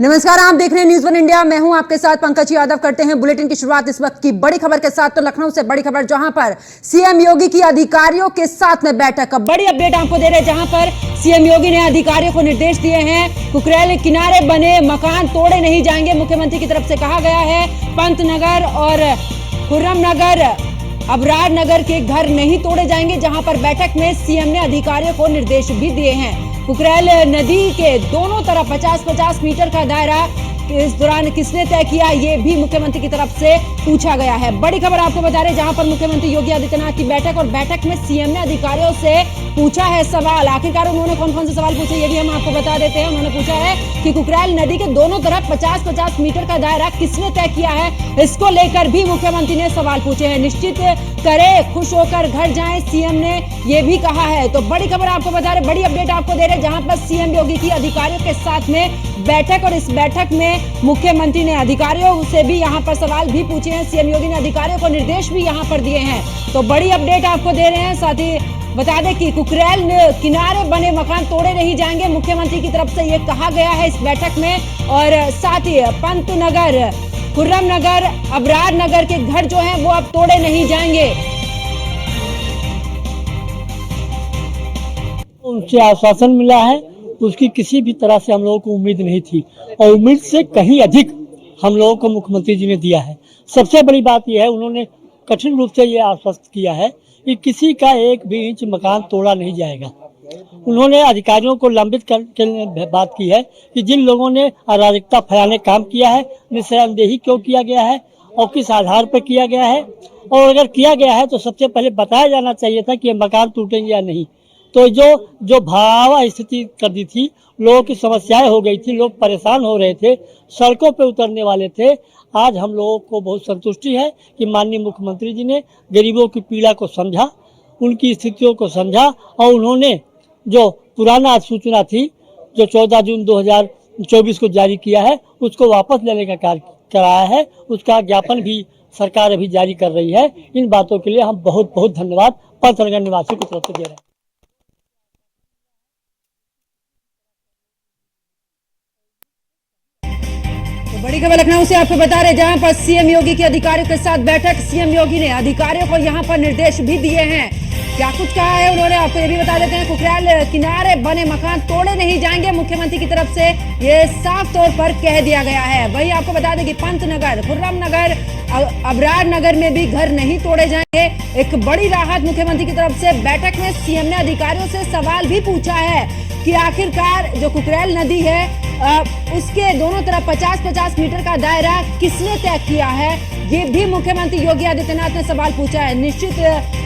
नमस्कार, आप देख रहे हैं न्यूज़ वन इंडिया। मैं हूं आपके साथ पंकज यादव। करते हैं बुलेटिन की शुरुआत इस वक्त की बड़ी खबर के साथ। तो लखनऊ से बड़ी खबर, जहां पर सीएम योगी की अधिकारियों के साथ में बैठक। बड़ी अपडेट आपको दे रहे हैं, जहां पर सीएम योगी ने अधिकारियों को निर्देश दिए हैं। कुकरेल किनारे बने मकान तोड़े नहीं जाएंगे, मुख्यमंत्री की तरफ से कहा गया है। पंतनगर और खुर्रम नगर, अबरार नगर के घर नहीं तोड़े जाएंगे, जहां पर बैठक में सीएम ने अधिकारियों को निर्देश भी दिए हैं। कुकरेल नदी के दोनों तरफ 50-50 मीटर का दायरा इस दौरान किसने तय किया, ये भी मुख्यमंत्री की तरफ से पूछा गया है। बड़ी खबर आपको बता रहे हैं, जहां पर मुख्यमंत्री योगी आदित्यनाथ की बैठक, और बैठक में सीएम ने अधिकारियों से पूछा है सवाल। आखिरकार उन्होंने कौन कौन से सवाल पूछे, ये भी हम आपको बता देते हैं। उन्होंने पूछा है कि कुकरेल नदी के दोनों तरफ 50-50 मीटर का दायरा किसने तय किया है, इसको लेकर भी मुख्यमंत्री ने सवाल पूछे हैं। निश्चित करे, खुश होकर घर जाएं, सीएम ने ये भी कहा है। तो बड़ी खबर आपको बता रहे, बड़ी अपडेट आपको दे रहे, जहां पर सीएम योगी की अधिकारियों के साथ में बैठक, और इस बैठक में मुख्यमंत्री ने अधिकारियों से भी यहां पर सवाल भी पूछे हैं। सीएम योगी ने अधिकारियों को निर्देश भी यहां पर दिए हैं। तो बड़ी अपडेट आपको दे रहे हैं। साथ ही बता दें कि कुकरेल किनारे बने मकान तोड़े नहीं जाएंगे, मुख्यमंत्री की तरफ से ये कहा गया है इस बैठक में। और साथ ही पंतनगर, खुर्रम नगर, अबरार नगर के घर जो हैं वो अब तोड़े नहीं जाएंगे। उनसे आश्वासन मिला है, उसकी किसी भी तरह से हम लोगों को उम्मीद नहीं थी, और उम्मीद से कहीं अधिक हम लोगों को मुख्यमंत्री जी ने दिया है। सबसे बड़ी बात यह है, उन्होंने कठिन रूप से ये आश्वस्त किया है कि किसी का एक भी इंच मकान तोड़ा नहीं जाएगा। उन्होंने अधिकारियों को लंबित करके बात की है कि जिन लोगों ने अराजकता फैलाने काम किया है, निशानदेही क्यों किया गया है और किस आधार पर किया गया है, और अगर किया गया है तो सबसे पहले बताया जाना चाहिए था कि ये मकान टूटेंगे या नहीं। तो जो भयावह स्थिति कर दी थी, लोगों की समस्याएं हो गई थी, लोग परेशान हो रहे थे, सड़कों पे उतरने वाले थे। आज हम लोगों को बहुत संतुष्टि है कि माननीय मुख्यमंत्री जी ने गरीबों की पीड़ा को समझा, उनकी स्थितियों को समझा, और उन्होंने जो पुराना सूचना थी जो 14 जून 2024 को जारी किया है, उसको वापस लेने का कार्य कराया है। उसका ज्ञापन भी सरकार अभी जारी कर रही है। इन बातों के लिए हम बहुत बहुत धन्यवाद पंतनगर निवासियों की तरफ से दे रहे हैं। बड़ी खबर लखनऊ से आपको बता रहे, जहां पर सीएम योगी की अधिकारियों के साथ बैठक। सीएम योगी ने अधिकारियों को यहां पर निर्देश भी दिए हैं। क्या कुछ कहा है उन्होंने, आपको ये भी बता देते हैं। कुकरेल किनारे बने मकान तोड़े नहीं जाएंगे, मुख्यमंत्री की तरफ से ये साफ तौर पर कह दिया गया है। वही आपको बता दें कि पंतनगर, खुर्रम नगर, अबरार नगर में भी घर नहीं तोड़े जाएंगे। एक बड़ी राहत मुख्यमंत्री की तरफ से। बैठक में सीएम ने अधिकारियों से सवाल भी पूछा है कि आखिरकार जो कुकरेल नदी है उसके दोनों तरफ 50-50 मीटर का दायरा किसने तय किया है, ये भी मुख्यमंत्री योगी आदित्यनाथ ने सवाल पूछा है। निश्चित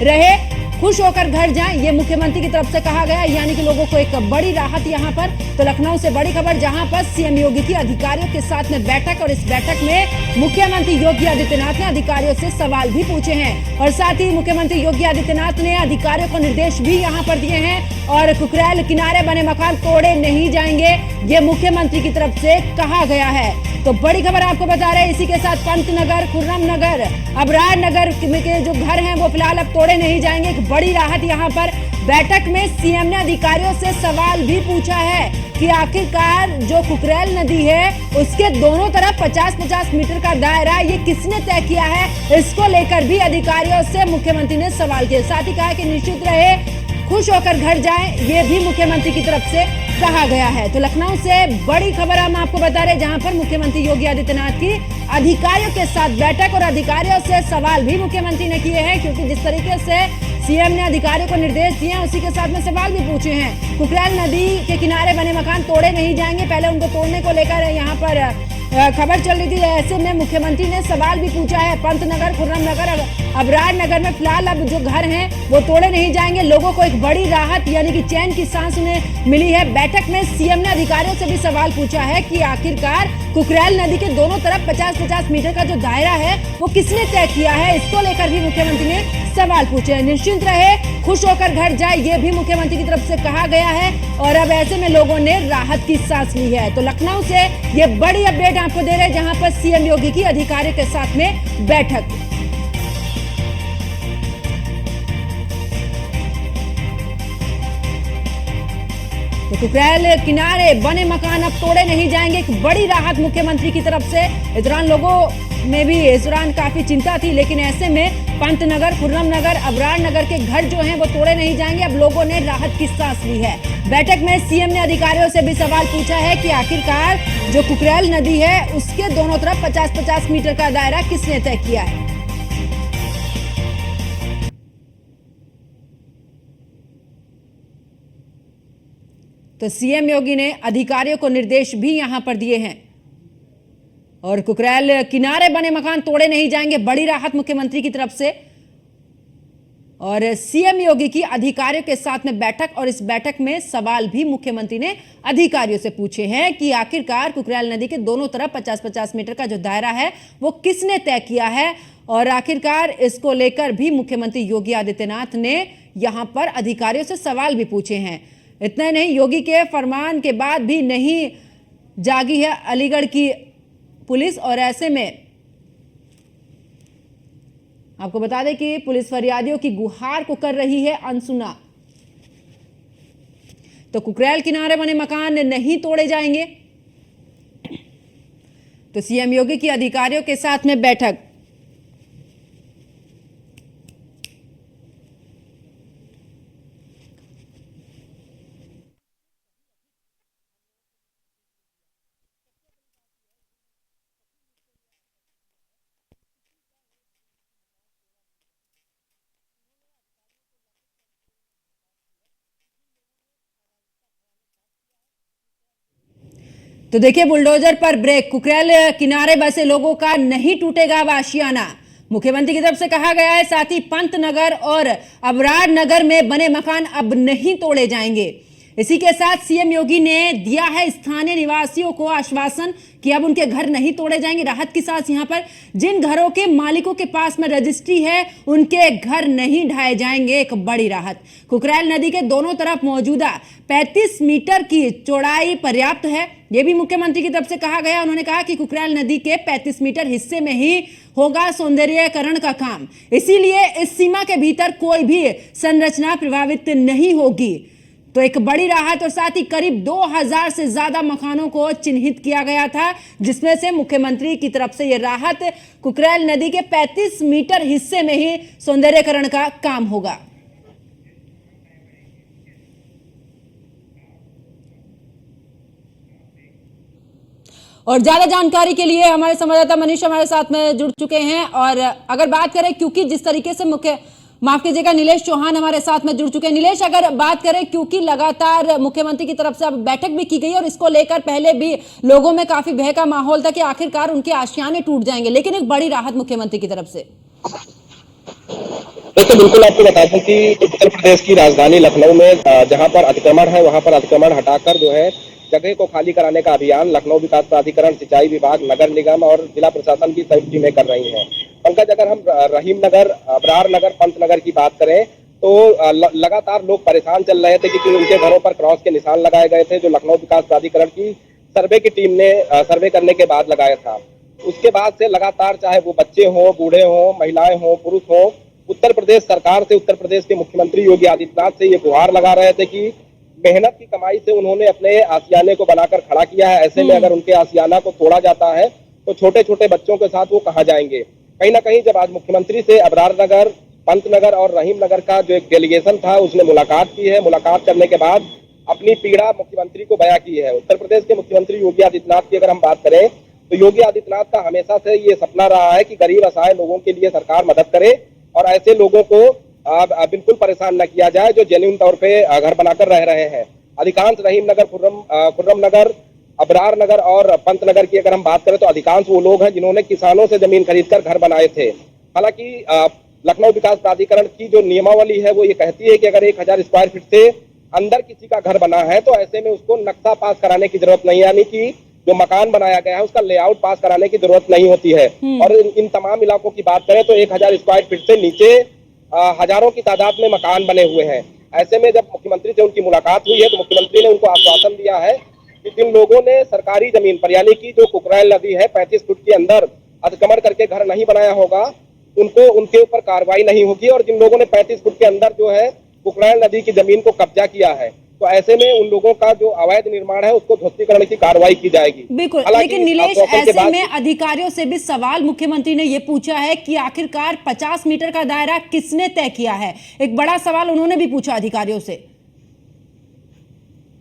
रहे, खुश होकर घर जाएं, ये मुख्यमंत्री की तरफ से कहा गया, यानी कि लोगों को एक बड़ी राहत यहां पर। तो लखनऊ से बड़ी खबर, जहां पर सीएम योगी की अधिकारियों के साथ में बैठक, और इस बैठक में मुख्यमंत्री योगी आदित्यनाथ ने अधिकारियों से सवाल भी पूछे हैं। और साथ ही मुख्यमंत्री योगी आदित्यनाथ ने अधिकारियों को निर्देश भी यहां पर दिए हैं। और कुकरेल किनारे बने मकान तोड़े नहीं जाएंगे, ये मुख्यमंत्री की तरफ से कहा गया है। तो बड़ी खबर आपको बता रहे हैं। इसी के साथ पंतनगर, खुर्रम नगर, अबरार नगर के जो घर हैं वो फिलहाल अब तोड़े नहीं जाएंगे। एक बड़ी राहत यहाँ पर। बैठक में सीएम ने अधिकारियों से सवाल भी पूछा है कि आखिरकार जो कुकरेल नदी है उसके दोनों तरफ 50-50 मीटर का दायरा ये किसने तय किया है, इसको लेकर भी अधिकारियों से मुख्यमंत्री ने सवाल किए। साथ ही कहा कि निश्चित रहे, खुश होकर घर जाएं, ये भी मुख्यमंत्री की तरफ से कहा गया है। तो लखनऊ से बड़ी खबर हम आपको बता रहे, जहां पर मुख्यमंत्री योगी आदित्यनाथ की अधिकारियों के साथ बैठक, और अधिकारियों से सवाल भी मुख्यमंत्री ने किए हैं, क्योंकि जिस तरीके से सीएम ने अधिकारियों को निर्देश दिए हैं उसी के साथ में सवाल भी पूछे हैं। कुकरेल नदी के किनारे बने मकान तोड़े नहीं जाएंगे, पहले उनको तोड़ने को लेकर यहाँ पर खबर चल रही थी। ऐसे में मुख्यमंत्री ने सवाल भी पूछा है। पंतनगर, खुर्रम नगर, अबरार नगर में फिलहाल अब जो घर हैं वो तोड़े नहीं जाएंगे। लोगों को एक बड़ी राहत यानी कि चैन की सांस उन्हें मिली है। बैठक में सीएम ने अधिकारियों से भी सवाल पूछा है कि आखिरकार कुकरेल नदी के दोनों तरफ 50-50 मीटर का जो दायरा है वो किसने तय किया है, इसको लेकर भी मुख्यमंत्री ने सवाल पूछे हैं। निश्चिंत रहे, खुश होकर घर जाए, ये भी मुख्यमंत्री की तरफ से कहा गया है। और अब ऐसे में लोगों ने राहत की सांस ली है। तो लखनऊ से ये बड़ी अपडेट आपको दे रहे हैं, जहां पर सीएम योगी की अधिकारियों के साथ में बैठक। तो कुकरेल किनारे बने मकान अब तोड़े नहीं जाएंगे, एक बड़ी राहत मुख्यमंत्री की तरफ से। इस दौरान लोगों में भी इस दौरान काफी चिंता थी, लेकिन ऐसे में पंतनगर, खुर्रम नगर, अबरार नगर के घर जो हैं वो तोड़े नहीं जाएंगे। अब लोगों ने राहत की सांस ली है। बैठक में सीएम ने अधिकारियों से भी सवाल पूछा है कि आखिरकार जो कुकरेल नदी है उसके दोनों तरफ 50-50 मीटर का दायरा किसने तय किया है। तो सीएम योगी ने अधिकारियों को निर्देश भी यहां पर दिए हैं और कुकरेल किनारे बने मकान तोड़े नहीं जाएंगे, बड़ी राहत मुख्यमंत्री की तरफ से। और सीएम योगी की अधिकारियों के साथ में बैठक, और इस बैठक में सवाल भी मुख्यमंत्री ने अधिकारियों से पूछे हैं कि आखिरकार कुकरेल नदी के दोनों तरफ 50-50 मीटर का जो दायरा है वो किसने तय किया है। और आखिरकार इसको लेकर भी मुख्यमंत्री योगी आदित्यनाथ ने यहां पर अधिकारियों से सवाल भी पूछे हैं। इतना नहीं, योगी के फरमान के बाद भी नहीं जागी है अलीगढ़ की पुलिस, और ऐसे में आपको बता दें कि पुलिस फरियादियों की गुहार को कर रही है अनसुना। तो कुकरेल किनारे बने मकान नहीं तोड़े जाएंगे। तो सीएम योगी की अधिकारियों के साथ में बैठक। तो देखिए, बुलडोजर पर ब्रेक, कुकरेल किनारे बसे लोगों का नहीं टूटेगा अब आशियाना, मुख्यमंत्री की तरफ से कहा गया है। साथ ही पंतनगर और अबरार नगर में बने मकान अब नहीं तोड़े जाएंगे। इसी के साथ सीएम योगी ने दिया है स्थानीय निवासियों को आश्वासन कि अब उनके घर नहीं तोड़े जाएंगे। राहत की सांस यहां पर, जिन घरों के मालिकों के पास में रजिस्ट्री है उनके घर नहीं ढाए जाएंगे, एक बड़ी राहत। कुकरेल नदी के दोनों तरफ मौजूदा 35 मीटर की चौड़ाई पर्याप्त है, यह भी मुख्यमंत्री की तरफ से कहा गया। उन्होंने कहा कि कुकरेल नदी के 35 मीटर हिस्से में ही होगा सौंदर्यीकरण का काम, इसीलिए इस सीमा के भीतर कोई भी संरचना प्रभावित नहीं होगी। तो एक बड़ी राहत, और साथ ही करीब 2000 से ज्यादा मकानों को चिन्हित किया गया था, जिसमें से मुख्यमंत्री की तरफ से यह राहत कुकरेल नदी के 35 मीटर हिस्से में ही सौंदर्यीकरण का काम होगा। और ज्यादा जानकारी के लिए हमारे संवाददाता मनीष हमारे साथ में जुड़ चुके हैं। और अगर बात करें, क्योंकि जिस तरीके से माफ कीजिएगा, नीलेश चौहान हमारे साथ में जुड़ चुके हैं। नीलेश, अगर बात करें, क्योंकि लगातार मुख्यमंत्री की तरफ से अब बैठक भी की गई और इसको लेकर पहले भी लोगों में काफी भय का माहौल था कि आखिरकार उनके आशियाने टूट जाएंगे, लेकिन एक बड़ी राहत मुख्यमंत्री की तरफ से। तो बिल्कुल आपको बता दूं कि उत्तर प्रदेश की राजधानी लखनऊ में जहां पर अतिक्रमण है वहां पर अतिक्रमण हटाकर जो है जगह को खाली कराने का अभियान लखनऊ विकास प्राधिकरण, सिंचाई विभाग, नगर निगम और जिला प्रशासन की संयुक्त टीमें कर रही हैं। पंकज, अगर हम रहीम नगर, अबरार नगर, पंतनगर की बात करें तो लगातार लोग परेशान चल रहे थे क्योंकि उनके घरों पर क्रॉस के निशान लगाए गए थे, जो लखनऊ विकास प्राधिकरण की सर्वे की टीम ने सर्वे करने के बाद लगाया था। उसके बाद से लगातार, चाहे वो बच्चे हों, बूढ़े हों, महिलाएं हों, पुरुष हों, उत्तर प्रदेश सरकार से, उत्तर प्रदेश के मुख्यमंत्री योगी आदित्यनाथ से ये गुहार लगा रहे थे कि मेहनत की कमाई से उन्होंने अपने आशियाने को बनाकर खड़ा किया है। ऐसे में अगर उनके आशियाना को तोड़ा जाता है तो छोटे छोटे बच्चों के साथ वो कहाँ जाएंगे। कहीं ना कहीं जब आज मुख्यमंत्री से अबरार नगर, पंतनगर और रहीम नगर का जो एक डेलीगेशन था उसने मुलाकात की है। मुलाकात करने के बाद अपनी पीड़ा मुख्यमंत्री को बयां की है। उत्तर प्रदेश के मुख्यमंत्री योगी आदित्यनाथ की अगर हम बात करें तो योगी आदित्यनाथ का हमेशा से ये सपना रहा है कि गरीब असहाय लोगों के लिए सरकार मदद करे और ऐसे लोगों को बिल्कुल परेशान न किया जाए जो जेन्युइन तौर पे घर बनाकर रह रहे हैं। अधिकांश रहीम नगर, खुर्रम नगर, अबरार नगर और पंतनगर की अगर हम बात करें तो अधिकांश वो लोग हैं जिन्होंने किसानों से जमीन खरीदकर घर बनाए थे। हालांकि लखनऊ विकास प्राधिकरण की जो नियमावली है वो ये कहती है कि अगर 1000 स्क्वायर फीट से अंदर किसी का घर बना है तो ऐसे में उसको नक्शा पास कराने की जरूरत नहीं, यानी कि जो मकान बनाया गया है उसका लेआउट पास कराने की जरूरत नहीं होती है। और इन तमाम इलाकों की बात करें तो 1000 स्क्वायर फीट से नीचे हजारों की तादाद में मकान बने हुए हैं। ऐसे में जब मुख्यमंत्री से उनकी मुलाकात हुई है तो मुख्यमंत्री ने उनको आश्वासन दिया है कि जिन लोगों ने सरकारी जमीन पर, यानी कि जो कुकरेल नदी है 35 फुट के अंदर अतिक्रमण करके घर नहीं बनाया होगा, उनके ऊपर कार्रवाई नहीं होगी। और जिन लोगों ने 35 फुट के अंदर जो है कुकरेल नदी की जमीन को कब्जा किया है तो ऐसे में उन लोगों का जो अवैध निर्माण है उसको ध्वस्तीकरण की कार्रवाई की जाएगी। बिल्कुल, हालांकि लेकिन नीलेश, आश्वासन के ऐसे बाद में अधिकारियों से भी सवाल मुख्यमंत्री ने ये पूछा है कि आखिरकार 50 मीटर का दायरा किसने तय किया है। एक बड़ा सवाल उन्होंने भी पूछा अधिकारियों से।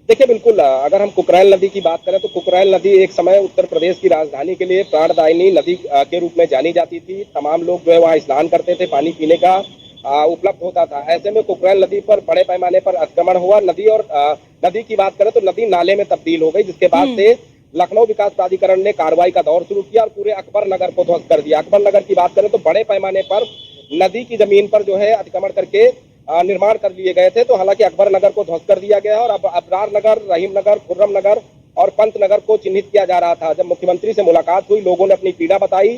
देखिए, बिल्कुल अगर हम कुकरैल नदी की बात करें तो कुकरैल नदी एक समय उत्तर प्रदेश की राजधानी के लिए प्राणदायिनी नदी के रूप में जानी जाती थी। तमाम लोग जो है वहाँ स्नान करते थे, पानी पीने का उपलब्ध होता था। ऐसे में कुकरैल नदी पर बड़े पैमाने पर अतिक्रमण हुआ। नदी की बात करें तो नदी नाले में तब्दील हो गई, जिसके बाद से लखनऊ विकास प्राधिकरण ने कार्रवाई का दौर शुरू किया और पूरे अकबर नगर को ध्वस्त कर दिया। अकबर नगर की बात करें तो बड़े पैमाने पर नदी की जमीन पर जो है अतिक्रमण करके निर्माण कर लिए गए थे। तो हालांकि अकबर नगर को ध्वस्त कर दिया गया और अब अबरार नगर, रहीम नगर, खुर्रम नगर और पंत नगर को चिन्हित किया जा रहा था। जब मुख्यमंत्री से मुलाकात हुई, लोगों ने अपनी पीड़ा बताई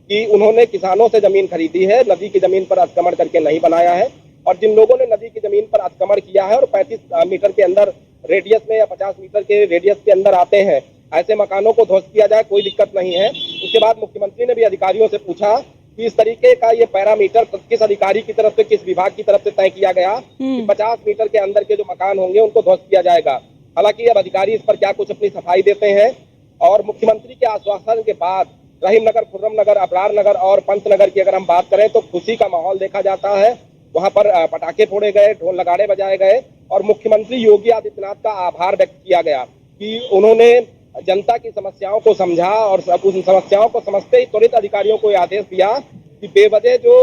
कि उन्होंने किसानों से जमीन खरीदी है, नदी की जमीन पर अतिक्रमण करके नहीं बनाया है। और जिन लोगों ने नदी की जमीन पर अतिक्रमण किया है और 35 मीटर के अंदर रेडियस में या 50 मीटर के रेडियस के अंदर आते हैं, ऐसे मकानों को ध्वस्त किया जाए, कोई दिक्कत नहीं है। उसके बाद मुख्यमंत्री ने भी अधिकारियों से पूछा कि इस तरीके का ये पैरामीटर किस अधिकारी की तरफ से, किस विभाग की तरफ से तय किया गया कि 50 मीटर के अंदर के जो मकान होंगे उनको ध्वस्त किया जाएगा। हालांकि अब अधिकारी इस पर क्या कुछ अपनी सफाई देते हैं। और मुख्यमंत्री के आश्वासन के बाद रहीम नगर, खुर्रम नगर, अबरार नगर और पंत नगर की अगर हम बात करें तो खुशी का माहौल देखा जाता है। वहां पर पटाखे फोड़े गए, ढोल नगाड़े बजाए गए और मुख्यमंत्री योगी आदित्यनाथ का आभार व्यक्त किया गया कि उन्होंने जनता की समस्याओं को समझा और उन समस्याओं को समझते ही त्वरित अधिकारियों को यह आदेश दिया कि बेवजह जो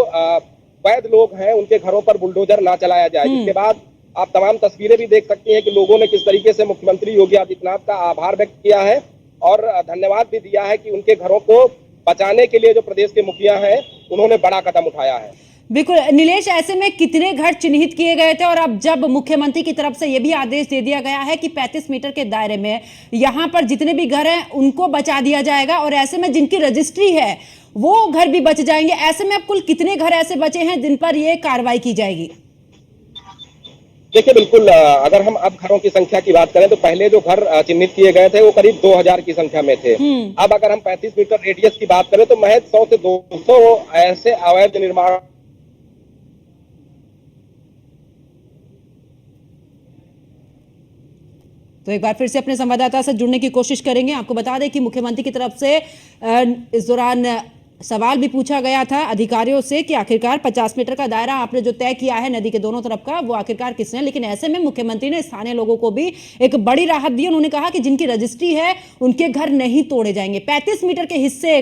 वैध लोग हैं उनके घरों पर बुलडोजर ना चलाया जाए। जिसके बाद आप तमाम तस्वीरें भी देख सकती हैं कि लोगों ने किस तरीके से मुख्यमंत्री योगी आदित्यनाथ का आभार व्यक्त किया है और धन्यवाद भी दिया है कि उनके घरों को बचाने के लिए जो प्रदेश के मुखिया हैं उन्होंने बड़ा कदम उठाया है। बिल्कुल नीलेश, ऐसे में कितने घर चिन्हित किए गए थे और अब जब मुख्यमंत्री की तरफ से यह भी आदेश दे दिया गया है कि 35 मीटर के दायरे में यहां पर जितने भी घर हैं उनको बचा दिया जाएगा और ऐसे में जिनकी रजिस्ट्री है वो घर भी बच जाएंगे, ऐसे में अब कुल कितने घर ऐसे बचे हैं जिन पर यह कार्रवाई की जाएगी? देखिए, बिल्कुल अगर हम अब घरों की संख्या की बात करें तो पहले जो घर चिन्हित किए गए थे वो करीब 2000 की संख्या में थे। अब अगर हम 35 मीटर रेडियस की बात करें तो महज 100 से 200 ऐसे अवैध निर्माण। तो एक बार फिर से अपने संवाददाता से जुड़ने की कोशिश करेंगे। आपको बता दें कि मुख्यमंत्री की तरफ से इस दौरान सवाल भी पूछा गया था अधिकारियों से कि आखिरकार 50 मीटर का दायरा आपने जो तय किया है नदी के दोनों तरफ का, वो आखिरकार किसने। लेकिन ऐसे में मुख्यमंत्री ने स्थानीय लोगों को भी एक बड़ी राहत दी। उन्होंने कहा कि जिनकी रजिस्ट्री है उनके घर नहीं तोड़े जाएंगे। 35 मीटर के हिस्से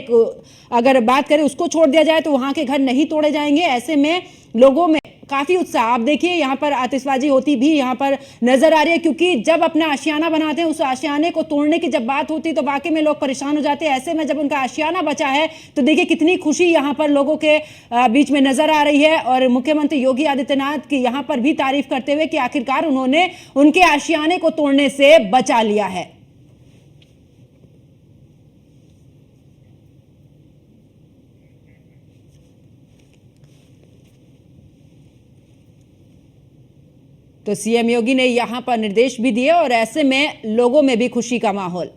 अगर बात करें उसको छोड़ दिया जाए तो वहां के घर नहीं तोड़े जाएंगे। ऐसे में लोगों में काफी उत्साह, आप देखिए यहाँ पर आतिशबाजी होती भी यहाँ पर नजर आ रही है, क्योंकि जब अपना आशियाना बनाते हैं उस आशियाने को तोड़ने की जब बात होती है तो वाकई में लोग परेशान हो जाते हैं। ऐसे में जब उनका आशियाना बचा है तो देखिए कितनी खुशी यहाँ पर लोगों के बीच में नजर आ रही है। और मुख्यमंत्री योगी आदित्यनाथ की यहाँ पर भी तारीफ करते हुए कि आखिरकार उन्होंने उनके आशियाने को तोड़ने से बचा लिया है। तो सीएम योगी ने यहां पर निर्देश भी दिए और ऐसे में लोगों में भी खुशी का माहौल।